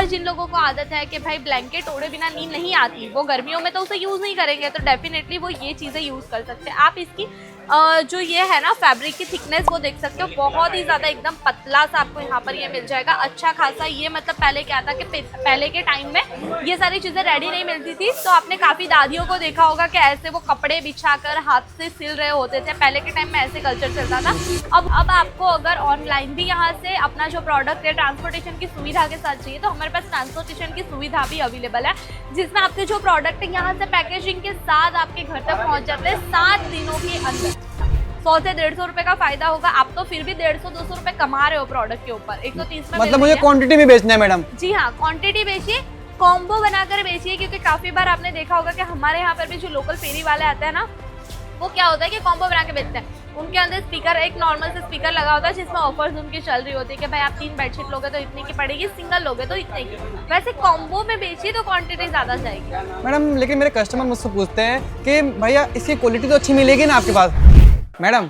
जिन लोगों को आदत है कि भाई ब्लैंकेट ओढ़े बिना नींद नहीं आती, वो गर्मियों में तो उसे यूज नहीं करेंगे, तो डेफिनेटली वो ये चीजें यूज कर सकते हैं। आप इसकी जो ये है ना फैब्रिक की थिकनेस वो देख सकते हो, बहुत ही ज्यादा एकदम पतला सा आपको यहाँ पर ये मिल जाएगा, अच्छा खासा। ये मतलब पहले क्या था कि पहले के टाइम में ये सारी चीजें रेडी नहीं मिलती थी, तो आपने काफी दादियों को देखा होगा कि ऐसे वो कपड़े बिछाकर हाथ से सिल रहे होते थे, पहले के टाइम में ऐसे कल्चर चलता था। अब आपको अगर ऑनलाइन भी यहाँ से अपना जो प्रोडक्ट है ट्रांसपोर्टेशन की सुविधा के साथ चाहिए, तो हमारे पास ट्रांसपोर्टेशन की सुविधा भी अवेलेबल है, जिसमें आपके जो प्रोडक्ट है यहाँ से पैकेजिंग के साथ आपके घर तक पहुँच जाते हैं 7 दिनों के अंदर। 100 से 150 रुपए का फायदा होगा, आप तो फिर भी 150-200 रुपए कमा रहे हो प्रोडक्ट के ऊपर। 130 में मतलब मुझे क्वांटिटी में बेचना है मैडम? जी हाँ, क्वांटिटी बेचिए, कॉम्बो बनाकर बेचिए, क्योंकि काफी बार आपने देखा होगा कि हमारे यहाँ पर भी जो लोकल फेरी वाले आते हैं ना, वो क्या होता है कि कॉम्बो बना के बेचते हैं। उनके अंदर स्पीकर, एक नॉर्मल से स्पीकर लगा होता है जिसमें ऑफर्स उनकी चल रही होती है कि भाई आप 3 बेडशीट लोगे तो इतने की पड़ेगी, सिंगल लोगे तो इतने की। वैसे कॉम्बो में बेचिए तो क्वांटिटी ज्यादा जाएगी। मैडम लेकिन मेरे कस्टमर मुझसे पूछते हैं कि भैया इसकी क्वालिटी तो अच्छी मिलेगी ना आपके पास? मैडम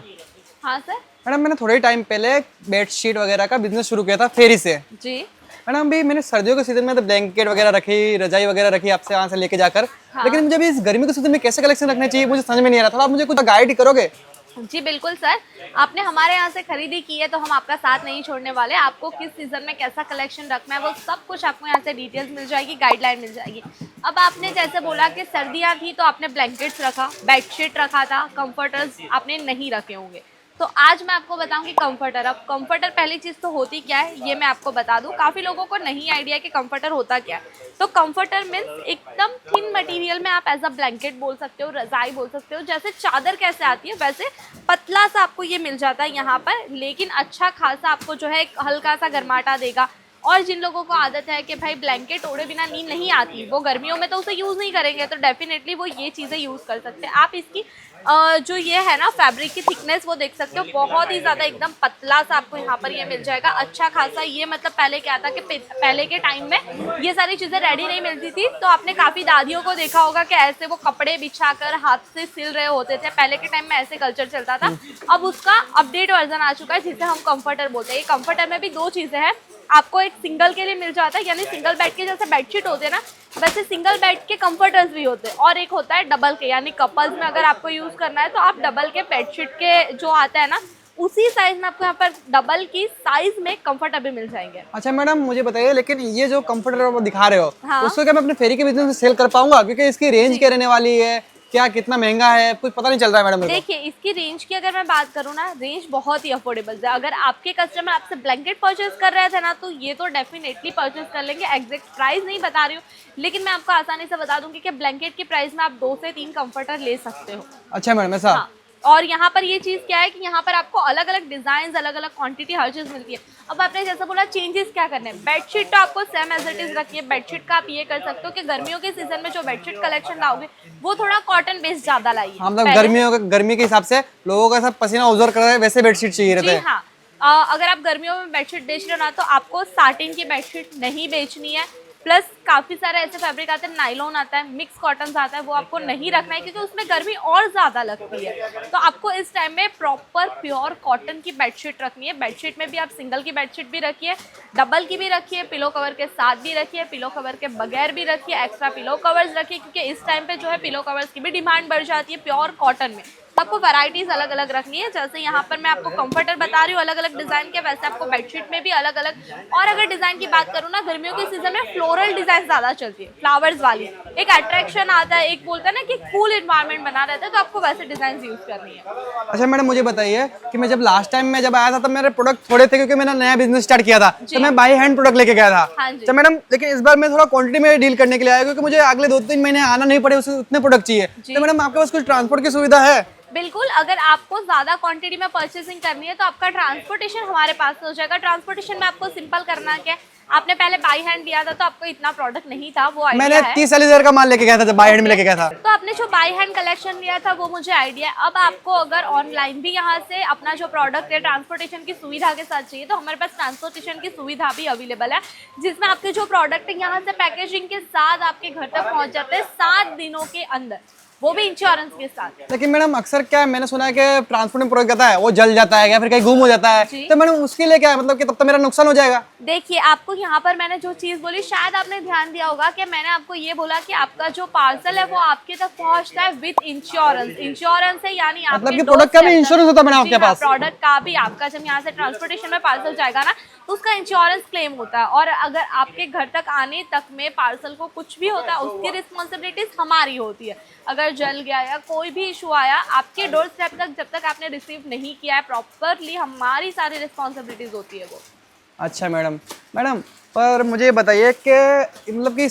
हाँ सर। मैडम मैंने थोड़े टाइम पहले बेडशीट वगैरह का बिजनेस शुरू किया था फेरी से जी। मैडम। अभी मैंने सर्दियों के सीजन में तो ब्लैंकेट वगैरह रखी, रजाई वगैरह रखी आपसे यहाँ से लेके जाकर। हाँ। लेकिन मुझे अभी इस गर्मी के सीजन में कैसे कलेक्शन रखना चाहिए मुझे समझ में नहीं आ रहा, थोड़ा आप मुझे कुछ गाइड करोगे? जी बिल्कुल सर, आपने हमारे यहाँ से खरीदी की है तो हम आपका साथ नहीं छोड़ने वाले। आपको किस सीजन में कैसा कलेक्शन रखना है वो सब कुछ आपको यहाँ से डिटेल्स मिल जाएगी, गाइडलाइन मिल जाएगी। अब आपने जैसे बोला कि सर्दियाँ थी तो आपने ब्लैंकेट्स रखा, बेडशीट रखा था, कंफर्टर्स आपने नहीं रखे होंगे, तो आज मैं आपको बताऊंगी कंफर्टर। अब कंफर्टर पहली चीज तो होती क्या है ये मैं आपको बता दूं, काफी लोगों को नहीं आइडिया कि कंफर्टर होता क्या है। तो कंफर्टर मीन्स एकदम थिन मटेरियल में आप एज अ ब्लैंकेट बोल सकते हो, रजाई बोल सकते हो, जैसे चादर कैसे आती है वैसे पतला सा आपको ये मिल जाता है यहाँ पर, लेकिन अच्छा खासा आपको जो है एक हल्का सा गर्माटा देगा। और जिन लोगों को आदत है कि भाई ब्लैंकेट ओढ़े बिना नींद नहीं आती, वो गर्मियों में तो उसे यूज नहीं करेंगे, तो डेफिनेटली वो ये चीजें यूज कर सकते हैं। आप इसकी जो ये है ना फैब्रिक की थिकनेस वो देख सकते हो, बहुत ही ज्यादा एकदम पतला सा आपको यहाँ पर ये मिल जाएगा, अच्छा खासा। ये मतलब पहले क्या था कि पहले के टाइम में ये सारी चीजें रेडी नहीं मिलती थी, तो आपने काफी दादियों को देखा होगा कि ऐसे वो कपड़े बिछाकर हाथ से सिल रहे होते थे, पहले के टाइम में ऐसे कल्चर चलता था। अब उसका अपडेट वर्जन आ चुका है जिसे हम कंफर्टर बोलते हैं। ये कंफर्टर में भी 2 चीजें हैं, आपको एक सिंगल के लिए मिल जाता है, यानी सिंगल बेड के जैसे बेडशीट होते हैं ना, वैसे सिंगल बेड के कंफर्टर्स भी होते हैं, और एक होता है डबल के, यानी कपल्स में अगर आपको यूज करना है तो आप डबल के बेडशीट के जो आता है ना उसी साइज में आपको यहाँ पर डबल की साइज में कंफर्टर भी मिल जाएंगे। अच्छा मैडम मुझे बताइए, लेकिन ये जो कंफर्टर आप दिखा रहे हो हाँ? उसको क्या मैं अपने फेरी के बिजनेस में सेल कर पाऊंगा? क्योंकि इसकी रेंज क्या रहने वाली है, क्या कितना महंगा है, कुछ पता नहीं चल रहा है मैडम। देखिए इसकी रेंज की अगर मैं बात करूँ ना, रेंज बहुत ही अफोर्डेबल है। अगर आपके कस्टमर आपसे ब्लैंकेट परचेज कर रहे थे ना, तो ये तो डेफिनेटली परचेज कर लेंगे। एग्जैक्ट प्राइस नहीं बता रही हूँ, लेकिन मैं आपको आसानी से बता दूंगी कि ब्लैंकेट की प्राइस में आप 2 से 3 कंफर्टर ले सकते हो। अच्छा मैडम ऐसा? हाँ। और यहाँ पर ये चीज क्या है कि यहाँ पर आपको अलग अलग डिजाइन, अलग अलग क्वांटिटी, हर चीज मिलती है। अब आपने जैसा बोला चेंजेस क्या करने हैं, बेडशीट तो आपको सेम एज इट इज रखिए। बेडशीट का आप ये कर सकते हो कि गर्मियों के सीजन में जो बेडशीट कलेक्शन लाओगे वो थोड़ा कॉटन बेस्ड ज्यादा लाइए। मतलब गर्मी के हिसाब से लोगों का सब पसीना उजर कर रहा है, वैसे बेडशीट चाहिए रहता है। हाँ, अगर आप गर्मियों में बेडशीट बेच रहे हो ना, तो आपको साटिन की बेडशीट नहीं बेचनी है। प्लस काफी सारे ऐसे फैब्रिक आते हैं, नायलॉन आता है, मिक्स कॉटन आता है, वो आपको नहीं रखना है क्योंकि उसमें गर्मी और ज्यादा लगती है। तो आपको इस टाइम में प्रॉपर प्योर कॉटन की बेडशीट रखनी है। बेडशीट में भी आप सिंगल की बेडशीट भी रखिए, डबल की भी रखिए, पिलो कवर के साथ भी रखिए, पिलो कवर के बगैर भी रखिए, एक्स्ट्रा पिलो कवर्स रखिए, क्योंकि इस टाइम पे जो है पिलो कवर्स की भी डिमांड बढ़ जाती है प्योर कॉटन में। आपको वैरायटीज अलग अलग रखनी है, जैसे यहाँ पर मैं आपको कंफर्टर बता रही हूँ अलग अलग डिजाइन के, वैसे आपको बेडशीट में भी अलग अलग। और अगर डिजाइन की बात करूँ ना, गर्मियों के सीजन में फ्लोरल डिजाइन ज्यादा चलती है, फ्लावर्स वाली, एक अट्रैक्शन आता है, एक बोलता है ना कि कूल एनवायरनमेंट बना रहता है, तो आपको वैसे डिजाइन यूज करनी है। अच्छा मैडम मुझे बताइए कि मैं जब लास्ट टाइम में जब आया था तब मेरे प्रोडक्ट थोड़े थे, क्योंकि मैंने नया बिजनेस स्टार्ट किया था, तो मैं बाई हैंड प्रोडक्ट लेके गया था। हाँ जी। तो मैडम लेकिन इस बार मैं थोड़ा क्वांटिटी में डील करने के लिए आया, क्योंकि मुझे अगले 2-3 महीने आना नहीं पड़े, उतने प्रोडक्ट चाहिए। तो मैडम आपके पास कुछ ट्रांसपोर्ट की सुविधा है? बिल्कुल, अगर आपको ज्यादा क्वांटिटी में परचेसिंग करनी है तो आपका ट्रांसपोर्टेशन हमारे पास हो जाएगा। ट्रांसपोर्टेशन में आपको सिंपल करना क्या है, आपने पहले बाई हैंड लिया था तो आपको इतना प्रोडक्ट नहीं था, वो आइडिया मैंने 30-40 हज़ार का माल लेके गया था जब बाई हैंड में लेके गया था। तो आपने जो बाई हैंड कलेक्शन लिया था वो मुझे आइडिया है। अब आपको अगर ऑनलाइन भी यहाँ से अपना जो प्रोडक्ट है ट्रांसपोर्टेशन की सुविधा के साथ चाहिए, तो हमारे पास ट्रांसपोर्टेशन की सुविधा भी अवेलेबल है, जिसमें आपके जो प्रोडक्ट है यहाँ से पैकेजिंग के साथ आपके घर तक पहुँच जाते हैं 7 दिनों के अंदर। वो भी इंश्योरेंस के साथ। लेकिन मैडम अक्सर क्या है, मैंने सुना है कि ट्रांसपोर्ट में प्रोडक्ट आता है वो जल जाता है या फिर कहीं गुम हो जाता है, जी। तो मैडम उसके लिए क्या है, मतलब कि तब तो मेरा नुकसान हो जाएगा। देखिए, आपको यहाँ पर मैंने जो चीज़ बोली, शायद आपने ध्यान दिया होगा कि मैंने आपको ये बोला कि आपका जो पार्सल है वो आपके तक पहुँचता है विद इंश्योरेंस। इंश्योरेंस है यानी मतलब आपके कि प्रोडक्ट का भी इंश्योरेंस होता है मैडम आपके पास? प्रोडक्ट का भी आपका जब यहाँ से ट्रांसपोर्टेशन में पार्सल जाएगा ना, तो उसका इंश्योरेंस क्लेम होता है। और अगर आपके घर तक आने तक में पार्सल को कुछ भी होता है, उसकी रिस्पॉन्सिबिलिटीज हमारी होती है। अगर जल गया या कोई भी इशू आया आपके डोर स्टेप तक, जब तक आपने रिसीव नहीं किया है प्रॉपरली, हमारी सारी रिस्पॉन्सिबिलिटीज होती है वो। अच्छा मैडम। मैडम पर मुझे ये बताइए कि मतलब कि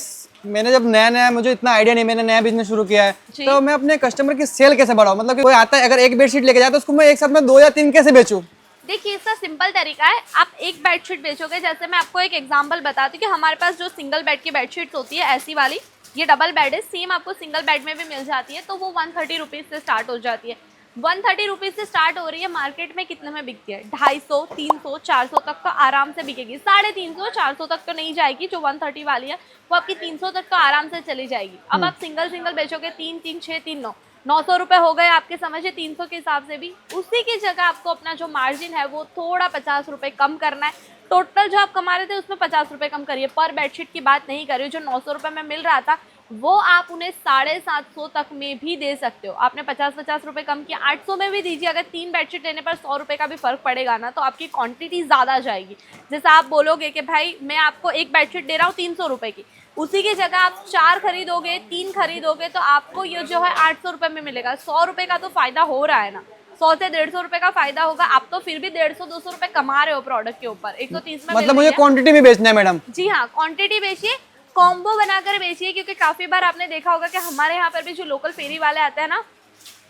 मैंने जब नया नया, मुझे इतना आइडिया नहीं, मैंने नया बिजनेस शुरू किया है, तो मैं अपने कस्टमर की सेल कैसे बढ़ाऊं? मतलब कि कोई आता है अगर एक बेडशीट लेके जाए तो उसको मैं एक साथ में 2 या 3 कैसे बेचूं? देखिए, इसका सिंपल तरीका है, आप एक बेडशीट बेचोगे। जैसे मैं आपको एक एग्जांपल बताती हूँ कि हमारे पास जो सिंगल बेड की बेडशीट्स होती है ऐसी वाली, ये डबल बेड है, सेम आपको सिंगल बेड में भी मिल जाती है, तो वो 130 रुपीज़ से स्टार्ट हो जाती है। 130 रुपीज़ से स्टार्ट हो रही है, मार्केट में कितने में बिकती है? 250, 300, 400 तक तो आराम से बिकेगी। 350, 400 तक तो नहीं जाएगी। जो 130 वाली है वो आपकी 300 तक तो आराम से चली जाएगी। अब आप सिंगल सिंगल बेचोगे, 3 3 6 3 9, 900 रुपये हो गए आपके, समझिए 300 के हिसाब से भी। उसी की जगह आपको अपना जो मार्जिन है वो थोड़ा 50 रुपये कम करना है। टोटल जो आप कमा रहे थे उसमें 50 रुपये कम करिए। पर बेडशीट की बात नहीं कर रही हूँ। जो 900 रुपये में मिल रहा था वो आप उन्हें 750 तक में भी दे सकते हो। आपने 50-50 रुपये कम किया, 800 में भी दीजिए। अगर 3 बेडशीट लेने पर 100 रुपये का भी फर्क पड़ेगा ना, तो आपकी क्वांटिटी ज़्यादा जाएगी। जैसे आप बोलोगे कि भाई मैं आपको एक बेडशीट दे रहा हूँ 300 रुपये की, उसी की जगह आप 4 खरीदोगे, 3 खरीदोगे, तो आपको ये जो है 800 रुपये में मिलेगा। 100 रुपये का तो फायदा हो रहा है ना। 100 से 150 रुपये का फायदा होगा। आप तो फिर भी 150-200 रुपये कमा रहे हो प्रोडक्ट के ऊपर। 130 में मतलब मुझे क्वांटिटी में बेचना है मैडम? जी हाँ, क्वांटिटी बेचिए, कॉम्बो बनाकर बेचिए। क्योंकि काफ़ी बार आपने देखा होगा कि हमारे यहाँ पर भी जो लोकल फेरी वाले आते हैं ना,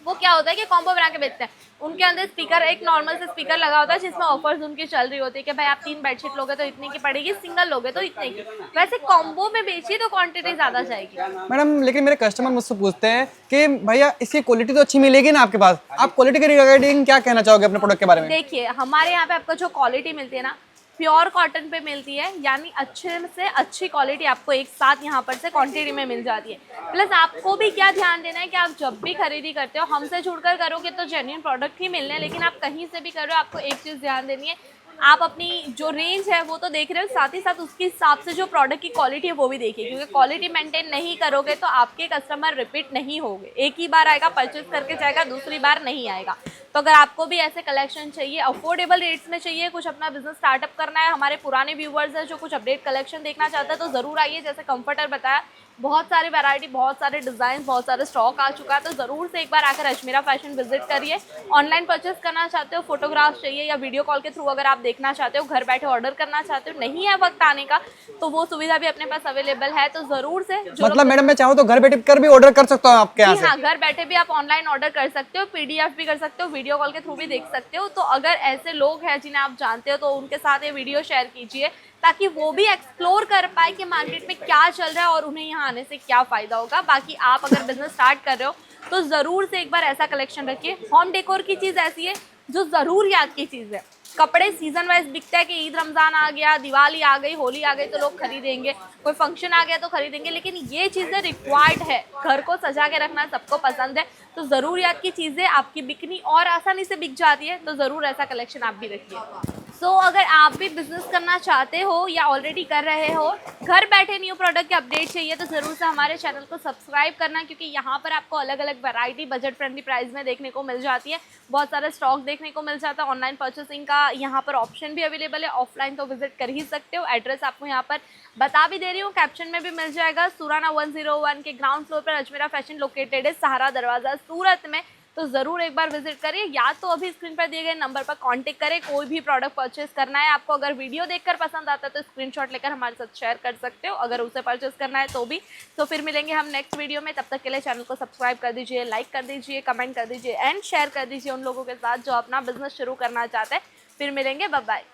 वो क्या होता है कि कॉम्बो बना के बेचते हैं। उनके अंदर स्पीकर, एक नॉर्मल से स्पीकर लगा होता है जिसमें ऑफर्स उनकी चल रही होती है कि भाई आप 3 बेडशीट लोगे तो इतने की पड़ेगी, सिंगल लोगे तो इतने की। वैसे कॉम्बो में बेचिए तो क्वांटिटी ज़्यादा जाएगी। मैडम लेकिन मेरे कस्टमर मुझसे पूछते हैं कि भैया इसकी क्वालिटी तो अच्छी मिलेगी ना आपके पास? आप क्वालिटी के रिगार्डिंग क्या कहना चाहोगे अपने प्रोडक्ट के बारे में? देखिए, हमारे यहाँ पे आपको जो क्वालिटी मिलती है ना, प्योर कॉटन पे मिलती है, यानी अच्छे से अच्छी क्वालिटी आपको एक साथ यहाँ पर से क्वांटिटी में मिल जाती है। प्लस आपको भी क्या ध्यान देना है कि आप जब भी खरीदी करते हो हमसे जुड़कर करोगे तो जेन्युइन प्रोडक्ट ही मिलने हैं। लेकिन आप कहीं से भी कर रहे हो, आपको एक चीज़ ध्यान देनी है, आप अपनी जो रेंज है वो तो देख रहे हो, साथ ही साथ उसके हिसाब से जो प्रोडक्ट की क्वालिटी है वो भी देखिए। क्योंकि क्वालिटी मेंटेन नहीं करोगे तो आपके कस्टमर रिपीट नहीं होंगे। एक ही बार आएगा, परचेज करके जाएगा, दूसरी बार नहीं आएगा। तो अगर आपको भी ऐसे कलेक्शन चाहिए, अफोर्डेबल रेट्स में चाहिए, कुछ अपना बिजनेस स्टार्टअप करना है, हमारे पुराने व्यूवर्स हैं जो कुछ अपडेट कलेक्शन देखना चाहते हैं, तो ज़रूर आइए। जैसे कंफर्टर बताया, बहुत सारी वैरायटी, बहुत सारे डिज़ाइन, बहुत सारे स्टॉक आ चुका है, तो ज़रूर से एक बार आकर अजमेरा फैशन विजिट करिए। ऑनलाइन परचेस करना चाहते हो, फोटोग्राफ चाहिए या वीडियो कॉल के थ्रू अगर आप देखना चाहते हो, घर बैठे ऑर्डर करना चाहते हो, नहीं है वक्त आने का, तो वो सुविधा भी अपने पास अवेलेबल है। तो ज़रूर से मतलब मैडम मैं चाहूँ तो घर बैठे कर भी ऑर्डर कर सकता हूँ आपके यहाँ से? हाँ, घर बैठे भी आप ऑनलाइन ऑर्डर कर सकते हो, PDF भी कर सकते हो, वीडियो कॉल के थ्रू भी देख सकते हो। तो अगर ऐसे लोग हैं जिन्हें आप जानते हो तो उनके साथ ये वीडियो शेयर कीजिए, ताकि वो भी एक्सप्लोर कर पाए कि मार्केट में क्या चल रहा है और उन्हें यहाँ आने से क्या फ़ायदा होगा। बाकी आप अगर बिजनेस स्टार्ट कर रहे हो तो ज़रूर से एक बार ऐसा कलेक्शन रखिए। होम डेकोर की चीज़ ऐसी है जो ज़रूरियात की चीज़ है। कपड़े सीजन वाइज बिकता है कि ईद रमज़ान आ गया, दिवाली आ गई, होली आ गई तो लोग खरीदेंगे, कोई फंक्शन आ गया तो खरीदेंगे, लेकिन ये चीज़ें रिक्वायर्ड है। घर को सजा के रखना सबको पसंद है, तो ज़रूरियात की चीज़ें आपकी बिकनी और आसानी से बिक जाती है। तो ज़रूर ऐसा कलेक्शन आप भी रखिए। सो अगर आप भी बिजनेस करना चाहते हो या ऑलरेडी कर रहे हो, घर बैठे न्यू प्रोडक्ट के अपडेट चाहिए, तो ज़रूर से हमारे चैनल को सब्सक्राइब करना। क्योंकि यहाँ पर आपको अलग अलग वैरायटी बजट फ्रेंडली प्राइस में देखने को मिल जाती है। बहुत सारा स्टॉक देखने को मिल जाता है। ऑनलाइन परचेसिंग का यहाँ पर ऑप्शन भी अवेलेबल है, ऑफलाइन तो विजिट कर ही सकते हो। एड्रेस आपको यहाँ पर बता भी दे रही हूँ, कैप्शन में भी मिल जाएगा। सुराना 101 के ग्राउंड फ्लोर पर अजमेरा फैशन लोकेटेड है, सहारा दरवाज़ा, सूरत में। तो ज़रूर एक बार विजिट करिए, या तो अभी स्क्रीन पर दिए गए नंबर पर कांटेक्ट करें। कोई भी प्रोडक्ट परचेस करना है आपको, अगर वीडियो देखकर पसंद आता है तो स्क्रीनशॉट लेकर हमारे साथ शेयर कर सकते हो, अगर उसे परचेस करना है तो भी। तो फिर मिलेंगे हम नेक्स्ट वीडियो में, तब तक के लिए चैनल को सब्सक्राइब कर दीजिए, लाइक कर दीजिए, कमेंट कर दीजिए एंड शेयर कर दीजिए उन लोगों के साथ जो अपना बिजनेस शुरू करना चाहते हैं। फिर मिलेंगे, बाय बाय।